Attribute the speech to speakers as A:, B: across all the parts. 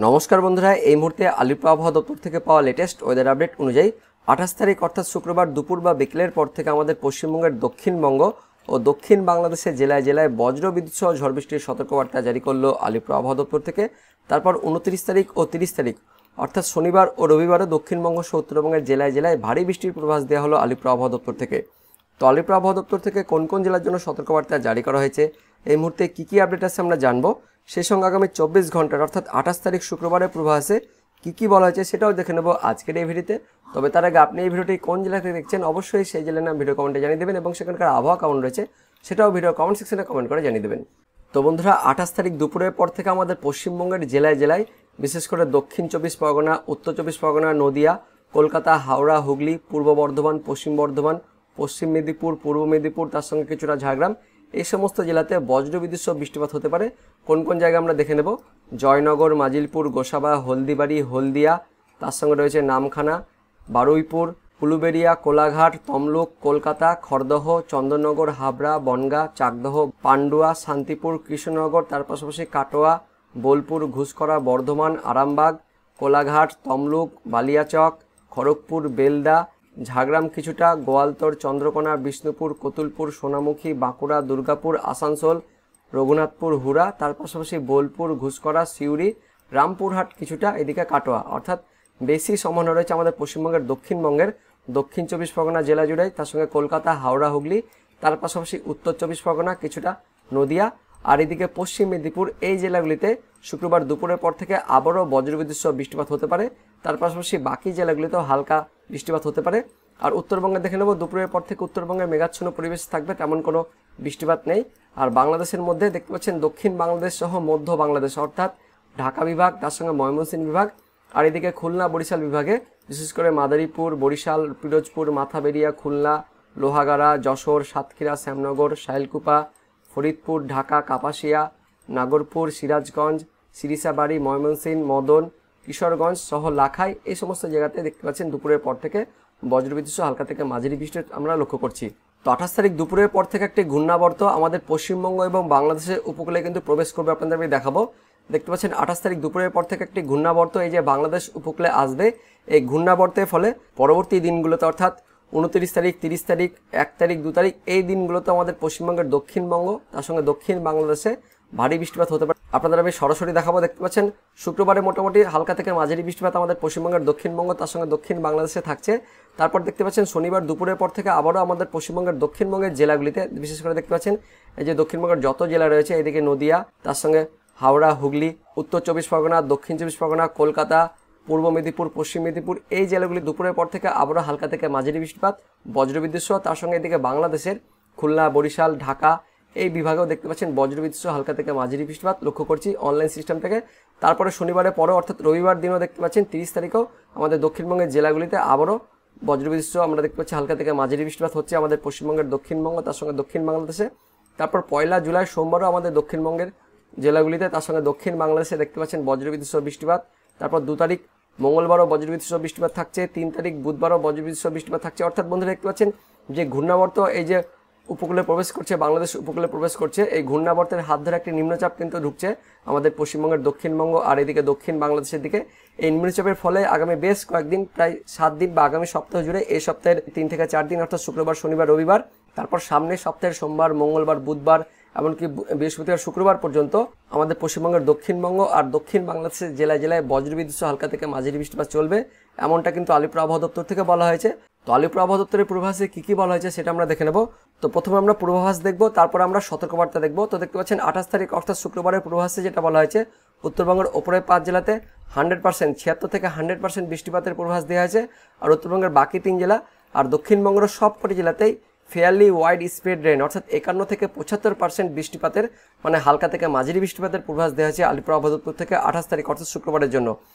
A: নমস্কার বন্ধুরা, এই মুহূর্তে আলিপুর আবহাওয়া দপ্তর থেকে পাওয়া লেটেস্ট ওয়েদার আপডেট অনুযায়ী 28 তারিখ অর্থাৎ শুক্রবার দুপুর বা বিকেলের পর থেকে আমাদের পশ্চিমবঙ্গের দক্ষিণবঙ্গ ও দক্ষিণ বাংলাদেশের জেলায় জেলায় বজ্রবিদ্যুৎ সহ ঝড় বৃষ্টির সতর্কবার্তা জারি করলো আলিপুর আবহাওয়া দপ্তর থেকে। তারপর 29 তারিখ ও 30 তারিখ অর্থাৎ শনিবার ও রবিবারও দক্ষিণবঙ্গ সহ উত্তরবঙ্গের জেলায় জেলায় ভারী বৃষ্টির পূর্বাভাস দেওয়া হলো আলিপুর আবহাওয়া দপ্তর থেকে। তো আলিপুর আবহাওয়া দপ্তর থেকে কোন কোন জেলার জন্য সতর্কবার্তা জারি করা হয়েছে, এই মুহূর্তে কী কী আপডেট আছে আমরা জানবো। সেই সঙ্গে আগামী 24 ঘন্টার অর্থাৎ 28 তারিখ শুক্রবারের পূর্বাভাসে কী বলা হয়েছে সেটাও দেখে নেব আজকের এই ভিডিওতে। তবে তার আগে আপনি এই ভিডিওটি কোন জেলা থেকে দেখছেন অবশ্যই সেই জেলার নাম ভিডিও কমেন্টে জানিয়ে দেবেন এবং সেখানকার আবহাওয়া কেমন রয়েছে সেটাও ভিডিও কমেন্ট সেকশনে কমেন্ট করে জানিয়ে দেবেন। তো বন্ধুরা, 28 তারিখ দুপুরের পর থেকে আমাদের পশ্চিমবঙ্গের জেলায় জেলায় বিশেষ করে দক্ষিণ 24 পরগনা, উত্তর 24 পরগনা, নদিয়া, কলকাতা, হাওড়া, হুগলি, পূর্ব বর্ধমান, পশ্চিম বর্ধমান, পশ্চিম মেদিনীপুর, পূর্ব মেদিনীপুর, তার সঙ্গে কিছুটা ঝাড়গ্রাম, এই সমস্ত জেলাতে বজ্রবিদ্যুৎ সহ বৃষ্টিপাত হতে পারে। কোন কোন জায়গায় আমরা দেখে নেব। জয়নগর, মাজিলপুর, গোসাবা, হলদিবাড়ি, হলদিয়া, তার সঙ্গে রয়েছে নামখানা, বারুইপুর, উলুবেড়িয়া, কোলাঘাট, তমলুক, কলকাতা, খড়দহ, চন্দননগর, হাবড়া, বনগাঁ, চাকদহ, পান্ডুয়া, শান্তিপুর, কৃষ্ণনগর, তার পাশাপাশি কাটোয়া, বোলপুর, ঘুষকরা, বর্ধমান, আরামবাগ, কোলাঘাট, তমলুক, বালিয়াচক, খড়গপুর, বেলদা, ঝাড়গ্রাম কিছুটা, গোয়ালতোড়, চন্দ্রকোনা, বিষ্ণুপুর, কতুলপুর, সোনামুখী, বাঁকুড়া, দুর্গাপুর, আসানসোল, রঘুনাথপুর, হুড়া, তার পাশাপাশি বোলপুর, ঘুষকরা, সিউড়ি, রামপুরহাট কিছুটা, এদিকে কাটোয়া। অর্থাৎ বেশি সম্ভাবনা রয়েছে আমাদের পশ্চিমবঙ্গের দক্ষিণবঙ্গের দক্ষিণ 24 পরগনা জেলা জুড়ে, তার সঙ্গে কলকাতা, হাওড়া, হুগলি, তার পাশাপাশি উত্তর 24 পরগনা কিছুটা, নদিয়া, আর এদিকে পশ্চিম মেদিনীপুর, এই জেলাগুলিতে শুক্রবার দুপুরের পর থেকে আবারও বজ্রবিদ্যুৎ সহ বৃষ্টিপাত হতে পারে। তার পাশাপাশি বাকি জেলাগুলিতেও হালকা বৃষ্টিপাত হতে পারে। আর উত্তরবঙ্গে দেখে নেব, দুপুরের পর থেকে উত্তরবঙ্গের মেঘাচ্ছন্ন পরিবেশ থাকবে, তেমন কোনো বৃষ্টিপাত নেই। আর বাংলাদেশের মধ্যে দেখতে পাচ্ছেন দক্ষিণ বাংলাদেশ সহ মধ্য বাংলাদেশ অর্থাৎ ঢাকা বিভাগ, তার সঙ্গে ময়মনসিংহ বিভাগ, আর এদিকে খুলনা বরিশাল বিভাগে বিশেষ করে মাদারীপুর, বরিশাল, পিরোজপুর, মাথাবেড়িয়া, খুলনা, লোহাগাড়া, যশোর, সাতক্ষীরা, শ্যামনগর, শাইলকুপা, ফরিদপুর, ঢাকা, কাপাসিয়া, নাগরপুর, সিরাজগঞ্জ, সিরিসাবাড়ি, ময়মনসিংহ, মদন, কিশোরগঞ্জ সহ লাখাই, এই সমস্ত জায়গাতে দেখতে পাচ্ছেন দুপুরের পর থেকে বজ্রবিদ্যুৎ সহ হালকা থেকে মাঝারি বৃষ্টি আমরা লক্ষ্য করছি। তো 28 তারিখ দুপুরের পর থেকে একটি ঘূর্ণাবর্ত আমাদের পশ্চিমবঙ্গ এবং বাংলাদেশের উপকূলে কিন্তু প্রবেশ করবে, আপনাদের আমি দেখাবো। দেখতে পাচ্ছেন 28 তারিখ দুপুরের পর থেকে একটি ঘূর্ণাবর্ত এই যে বাংলাদেশ উপকূলে আসবে। এই ঘূর্ণাবর্তের ফলে পরবর্তী দিনগুলোতে অর্থাৎ 29 তারিখ, 30 তারিখ, 1 তারিখ, 2 তারিখ এই দিনগুলোতে আমাদের পশ্চিমবঙ্গের দক্ষিণবঙ্গ তার সঙ্গে দক্ষিণ বাংলাদেশে ভারী বৃষ্টিপাত হতে পারে। আপনাদের আমি সরাসরি দেখাবো। দেখতে পাচ্ছেন শুক্রবারে মোটামুটি হালকা থেকে মাঝারি বৃষ্টিপাত আমাদের পশ্চিমবঙ্গের দক্ষিণবঙ্গ তার সঙ্গে দক্ষিণ বাংলাদেশে থাকছে। তারপর দেখতে পাচ্ছেন শনিবার দুপুরের পর থেকে আবারও আমাদের পশ্চিমবঙ্গের দক্ষিণবঙ্গের জেলাগুলিতে বিশেষ করে দেখতে পাচ্ছেন এই যে দক্ষিণবঙ্গের যত জেলা রয়েছে, এদিকে নদিয়া, তার সঙ্গে হাওড়া, হুগলি, উত্তর 24 পরগনা, দক্ষিণ 24 পরগনা, কলকাতা, পূর্ব মেদিনীপুর, পশ্চিম মেদিনীপুর, এই জেলাগুলি দুপুরের পর থেকে আবারও হালকা থেকে মাঝারি বৃষ্টিপাত বজ্রবিদ্যুৎ সহ, তার সঙ্গে এদিকে বাংলাদেশের খুলনা, বরিশাল, ঢাকা এই বিভাগেও দেখতে পাচ্ছেন বজ্রবিদ্যুৎ সহ হালকা থেকে মাঝারি বৃষ্টিপাত লক্ষ্য করছি অনলাইন সিস্টেম থেকে। তারপরে শনিবারের পরও অর্থাৎ রবিবার দিনও দেখতে পাচ্ছেন 30 তারিখেও আমাদের দক্ষিণবঙ্গের জেলাগুলিতে আবারও বজ্রবিদ্যুৎ সহ আমরা দেখতে পাচ্ছি হালকা থেকে মাঝারি বৃষ্টিপাত হচ্ছে আমাদের পশ্চিমবঙ্গের দক্ষিণবঙ্গ তার সঙ্গে দক্ষিণ বাংলাদেশে। তারপর 1 জুলাই সোমবারও আমাদের দক্ষিণবঙ্গের জেলাগুলিতে তার সঙ্গে দক্ষিণ বাংলাদেশে দেখতে পাচ্ছেন বজ্রবিদ্যুৎ সহ বৃষ্টিপাত। তারপর 2 তারিখ মঙ্গলবারও বজ্রবিদ্যুৎ সহ বৃষ্টিপাত থাকছে, 3 তারিখ বুধবারও বজ্রবিদ্যুৎ সহ বৃষ্টিপাত থাকছে। অর্থাৎ বন্ধুরা দেখতে পাচ্ছেন যে ঘূর্ণাবর্ত এই যে উপকূলে প্রবেশ করছে, বাংলাদেশ উপকূলে প্রবেশ করছে, এই ঘূর্ণাবর্তের হাত ধরে একটি নিম্নচাপ কিন্তু ঢুকছে আমাদের পশ্চিমবঙ্গের দক্ষিণবঙ্গ আর এদিকে দক্ষিণ বাংলাদেশের দিকে। এই নিম্নচাপের ফলে আগামী বেশ কয়েকদিন প্রায় 7 দিন বা আগামী সপ্তাহ জুড়ে এই সপ্তাহের 3 থেকে 4 দিন অর্থাৎ শুক্রবার, শনিবার, রবিবার, তারপর সামনের সপ্তাহের সোমবার, মঙ্গলবার, বুধবার, এমনকি বৃহস্পতিবার, শুক্রবার পর্যন্ত আমাদের পশ্চিমবঙ্গের দক্ষিণবঙ্গ আর দক্ষিণ বাংলাদেশের জেলায় জেলায় বজ্রবিদ্যুৎ সহ হালকা থেকে মাঝারি বৃষ্টিপাত চলবে, এমনটা কিন্তু আলিপুর আবহাওয়া দপ্তর থেকে বলা হয়েছে। তো আলিপুর আবহাওয়া দপ্তরের পূর্বাভাসে কী বলা হয়েছে সেটা আমরা দেখে নেব। তো প্রথমে আমরা পূর্বাভাস দেখব, তারপর আমরা সতর্কবার্তা দেখব। তো দেখতে পাচ্ছেন 28 তারিখ অর্থাৎ শুক্রবারের পূর্বাভাসে যেটা বলা হয়েছে, উত্তরবঙ্গের ওপরের 5 জেলাতে 100% 76 থেকে 100% বৃষ্টিপাতের পূর্বাভাস দেওয়া হয়েছে। আর উত্তরবঙ্গের বাকি 3 জেলা আর দক্ষিণবঙ্গের সবকটি জেলাতেই ফেয়ারলি ওয়াইড স্প্রেড রেন অর্থাৎ 51 থেকে 75% বৃষ্টিপাতের মানে হালকা থেকে মাঝারি বৃষ্টিপাতের পূর্বাভাস দেওয়া হয়েছে আলিপুর আবহাওয়া দপ্তর থেকে 28 তারিখ অর্থাৎ শুক্রবারের জন্য।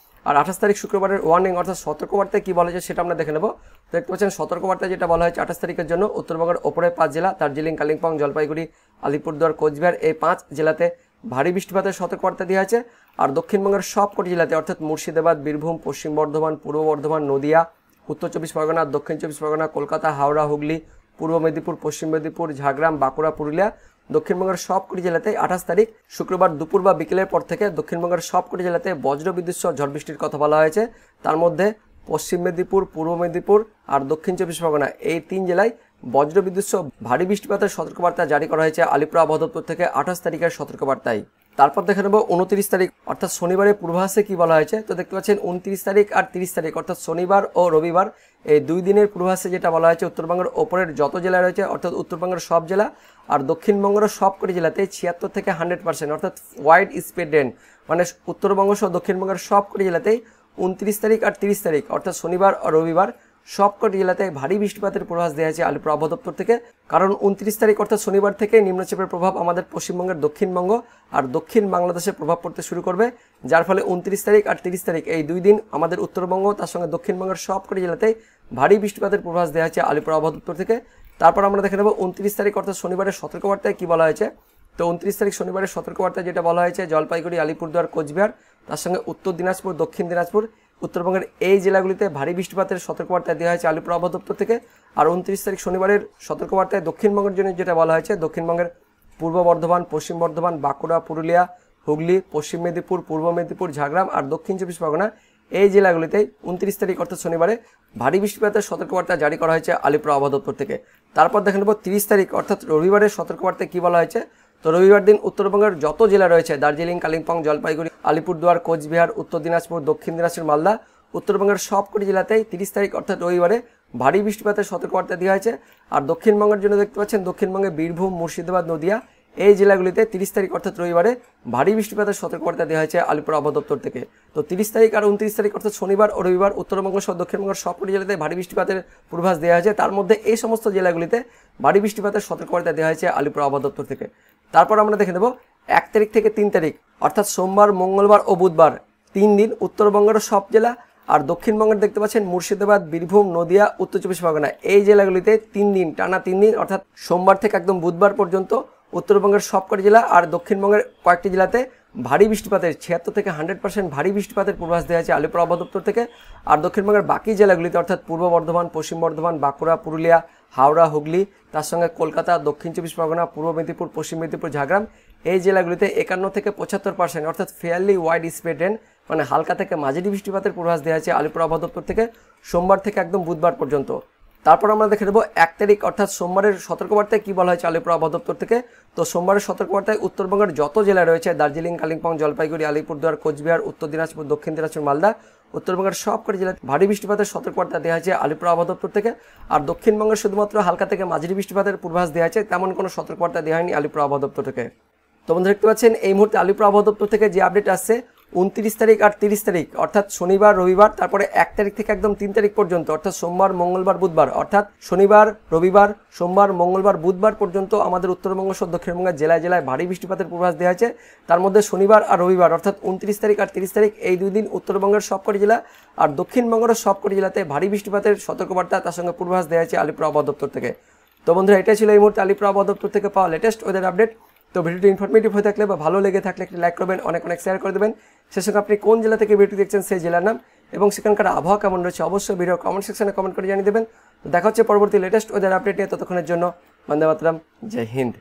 A: আর 28 তারিখ শুক্রবারের ওয়ার্নিং অর্থাৎ সতর্কবার্তায় কী বলা হয়েছে সেটা আমরা দেখে নেব। দেখতে পাচ্ছেন সতর্কবার্তায় যেটা বলা হয়েছে 28 তারিখের জন্য, উত্তরবঙ্গের ওপরের 5 জেলা দার্জিলিং, কালিম্পং, জলপাইগুড়ি, আলিপুরদুয়ার, কোচবিহার এই 5 জেলাতে ভারী বৃষ্টিপাতের সতর্কবার্তা দেওয়া হয়েছে। আর দক্ষিণবঙ্গের সবকটি জেলাতে অর্থাৎ মুর্শিদাবাদ, বীরভূম, পশ্চিম বর্ধমান, পূর্ব বর্ধমান, নদিয়া, উত্তর 24 পরগনা, দক্ষিণ 24 পরগনা, কলকাতা, হাওড়া, হুগলি, পূর্ব মেদিনীপুর, পশ্চিম মেদিনীপুর, ঝাড়গ্রাম, বাঁকুড়া, পুরুলিয়া দক্ষিণবঙ্গের সবকটি জেলাতেই 28 তারিখ শুক্রবার দুপুর বা বিকেলের পর থেকে দক্ষিণবঙ্গের সবকটি জেলাতে বজ্রবিদ্যুৎ সহ ঝড় বৃষ্টির কথা বলা হয়েছে। তার মধ্যে পশ্চিম মেদিনীপুর, পূর্ব মেদিনীপুর আর দক্ষিণ চব্বিশ পরগনা এই 3 জেলায় বজ্রবিদ্যুৎ সহ ভারী বৃষ্টিপাতের সতর্কবার্তা জারি করা হয়েছে আলিপুর আবহাওয়া দপ্তর থেকে 28 তারিখের সতর্কবার্তায়। তারপর দেখে নেব 29 তারিখ অর্থাৎ শনিবারের পূর্বাভাসে কি বলা হয়েছে। তো দেখতে পাচ্ছেন 29 তারিখ আর 30 তারিখ অর্থাৎ শনিবার ও রবিবার এই 2 দিনের পূর্বাভাসে যেটা বলা হয়েছে উত্তরবঙ্গের ওপরের যত জেলা রয়েছে অর্থাৎ উত্তরবঙ্গের সব জেলা আর দক্ষিণবঙ্গের সবকটি জেলাতে 76 থেকে 100% অর্থাৎ ওয়াইড স্প্রেড রেন, মানে উত্তরবঙ্গ সহ দক্ষিণবঙ্গের সবকটি জেলাতেই 29 তারিখ আর 30 তারিখ অর্থাৎ শনিবার ও রবিবার সবকটি জেলাতে ভারী বৃষ্টিপাতের পূর্বাভাস দেওয়া হয়েছে আলিপুর আবহাওয়া দপ্তর থেকে। কারণ 29 তারিখ অর্থাৎ শনিবার থেকে নিম্নচাপের প্রভাব আমাদের পশ্চিমবঙ্গের দক্ষিণবঙ্গ আর দক্ষিণ বাংলাদেশে প্রভাব পড়তে শুরু করবে, যার ফলে 29 তারিখ আর 30 তারিখ এই 2 দিন আমাদের উত্তরবঙ্গ তার সঙ্গে দক্ষিণবঙ্গের সবকটি জেলাতেই ভারী বৃষ্টিপাতের পূর্বাভাস দেওয়া হয়েছে আলিপুর আবহাওয়া দপ্তর থেকে। তারপর আমরা দেখে নেব 29 তারিখ অর্থাৎ শনিবারের সতর্কবার্তায় কি বলা হয়েছে। তো 29 তারিখ শনিবারের সতর্কবার্তায় যেটা বলা হয়েছে জলপাইগুড়ি, আলিপুরদুয়ার, কোচবিহার তার সঙ্গে উত্তর দিনাজপুর, দক্ষিণ দিনাজপুর, উত্তরবঙ্গের এই জেলাগুলিতে ভারী বৃষ্টিপাতের সতর্কবার্তা দেওয়া হয়েছে আলিপুর আবহাওয়া দপ্তর থেকে। আর 29 তারিখ শনিবারের সতর্কবার্তায় দক্ষিণবঙ্গের জন্য যেটা বলা হয়েছে দক্ষিণবঙ্গের পূর্ব বর্ধমান, পশ্চিম বর্ধমান, বাঁকুড়া, পুরুলিয়া, হুগলি, পশ্চিম মেদিনীপুর, পূর্ব মেদিনীপুর, ঝাড়গ্রাম আর দক্ষিণ চব্বিশ পরগনা এই জেলাগুলিতে 29 তারিখ অর্থাৎ শনিবারে ভারী বৃষ্টিপাতের সতর্কবার্তা জারি করা হয়েছে আলিপুর আবহাওয়া দপ্তর থেকে। তারপর দেখে নেব 30 তারিখ অর্থাৎ রবিবারের সতর্কবার্তায় কি বলা হয়েছে। তো রবিবার দিন উত্তরবঙ্গের যত জেলা রয়েছে দার্জিলিং, কালিম্পং, জলপাইগুড়ি, আলিপুরদুয়ার, কোচবিহার, উত্তর দিনাজপুর, দক্ষিণ দিনাজপুর, মালদা উত্তরবঙ্গের সবকটি জেলাতেই 30 তারিখ অর্থাৎ রবিবারে ভারী বৃষ্টিপাতের সতর্কবার্তা দেওয়া হয়েছে। আর দক্ষিণবঙ্গের জন্য দেখতে পাচ্ছেন দক্ষিণবঙ্গে বীরভূম, মুর্শিদাবাদ, নদিয়া এই জেলাগুলিতে 30 তারিখ অর্থাৎ রবিবারে ভারী বৃষ্টিপাতের সতর্কবার্তা দেওয়া হয়েছে আলিপুর আবহাওয়া দপ্তর থেকে। তো 30 তারিখ আর 29 তারিখ অর্থাৎ শনিবার ও রবিবার উত্তরবঙ্গ সহ দক্ষিণবঙ্গের সবকটি জেলাতে ভারী বৃষ্টিপাতের পূর্বাভাস দেওয়া হয়েছে। তার মধ্যে এই সমস্ত জেলাগুলিতে ভারী বৃষ্টিপাতের সতর্কবার্তা দেওয়া হয়েছে আলিপুর আবহাওয়া দপ্তর থেকে। তারপর আমরা দেখে নেব 1 তারিখ থেকে 3 তারিখ অর্থাৎ সোমবার, মঙ্গলবার ও বুধবার 3 দিন উত্তরবঙ্গের সব জেলা আর দক্ষিণবঙ্গের দেখতে পাচ্ছেন মুর্শিদাবাদ, বীরভূম, নদিয়া, উত্তর চব্বিশ পরগনা এই জেলাগুলিতে 3 দিন টানা 3 দিন অর্থাৎ সোমবার থেকে একদম বুধবার পর্যন্ত উত্তরবঙ্গের সবকটি জেলা আর দক্ষিণবঙ্গের কয়েকটি জেলাতে ভারী বৃষ্টিপাতের 76 থেকে 100% ভারী বৃষ্টিপাতের পূর্বাভাস দেওয়া হয়েছে আলিপুর আবহাওয়া দপ্তর থেকে। আর দক্ষিণবঙ্গের বাকি জেলাগুলিতে অর্থাৎ পূর্ব বর্ধমান, পশ্চিম বর্ধমান, বাঁকুড়া, পুরুলিয়া, হাওড়া, হুগলি তার সঙ্গে কলকাতা, দক্ষিণ চব্বিশ পরগনা, পূর্ব মেদিনীপুর, পশ্চিম মেদিনীপুর, ঝাড়গ্রাম এই জেলাগুলিতে 51 থেকে 75% অর্থাৎ ফেয়ারলি ওয়াইড স্প্রেড রেন, মানে হালকা থেকে মাঝারি বৃষ্টিপাতের পূর্বাভাস দেওয়া হয়েছে আলিপুর আবহাওয়া দপ্তর থেকে সোমবার থেকে একদম বুধবার পর্যন্ত। তারপর আমরা দেখে নেব 1 তারিখ অর্থাৎ সোমবারের সতর্কবার্তায় কি বলা হয়েছে আলিপুর আবহাওয়া দপ্তর থেকে। তো সোমবারের সতর্কবার্তায় উত্তরবঙ্গের যত জেলা রয়েছে দার্জিলিং, কালিম্পং, জলপাইগুড়ি, আলিপুরদুয়ার, কোচবিহার, উত্তর দিনাজপুর, দক্ষিণ দিনাজপুর, মালদা উত্তরবঙ্গের সবকটি জেলায় ভারী বৃষ্টিপাতের সতর্কবার্তা দেওয়া হয়েছে আলিপুর আবহাওয়া দপ্তর থেকে। আর দক্ষিণবঙ্গের শুধুমাত্র হালকা থেকে মাঝারি বৃষ্টিপাতের পূর্বাভাস দেওয়া হয়েছে, তেমন কোনো সতর্কবার্তা দেওয়া হয়নি আলিপুর আবহাওয়া দপ্তর থেকে। তো বন্ধুরা দেখতে পাচ্ছেন এই মুহূর্তে আলিপুর আবহাওয়া দপ্তর থেকে যে আপডেট আসছে 29 তারিখ আর 30 তারিখ অর্থাৎ শনিবার, রবিবার, তারপরে 1 তারিখ থেকে একদম 3 তারিখ পর্যন্ত অর্থাৎ সোমবার, মঙ্গলবার, বুধবার অর্থাৎ শনিবার, রবিবার, সোমবার, মঙ্গলবার, বুধবার পর্যন্ত আমাদের উত্তরবঙ্গ সহ দক্ষিণবঙ্গের জেলায় জেলায় ভারী বৃষ্টিপাতের পূর্বাভাস দেওয়া হয়েছে। তার মধ্যে শনিবার আর রবিবার অর্থাৎ 29 তারিখ আর 30 তারিখ এই 2 দিন উত্তরবঙ্গের সবকটি জেলা আর দক্ষিণবঙ্গের সবকটি জেলাতে ভারী বৃষ্টিপাতের সতর্কবার্তা তার সঙ্গে পূর্বাভাস দেওয়া হয়েছে আলিপুর আবহাওয়া দপ্তর থেকে। তো বন্ধুরা এটাই ছিল এই মুহূর্তে আলিপুর আবহাওয়া দপ্তর থেকে পাওয়া লেটেস্ট ওয়েদার আপডেট। তো ভিডিওটি ইনফরমেটিভ হয়ে থাকলে বা ভালো লেগে থাকলে একটি লাইক করবেন, অনেক অনেক শেয়ার করে দেবেন। সেই সঙ্গে আপনি কোন জেলা থেকে ভিডিওটি দেখছেন সেই জেলার নাম এবং সেখানকার আবহাওয়া কেমন রয়েছে অবশ্যই ভিডিও কমেন্ট সেকশনে কমেন্ট করে জানিয়ে দেবেন। তো দেখা হচ্ছে পরবর্তী লেটেস্ট ওয়েদার আপডেট নিয়ে, ততক্ষণের জন্য বন্দে মাতরম, জয় হিন্দ।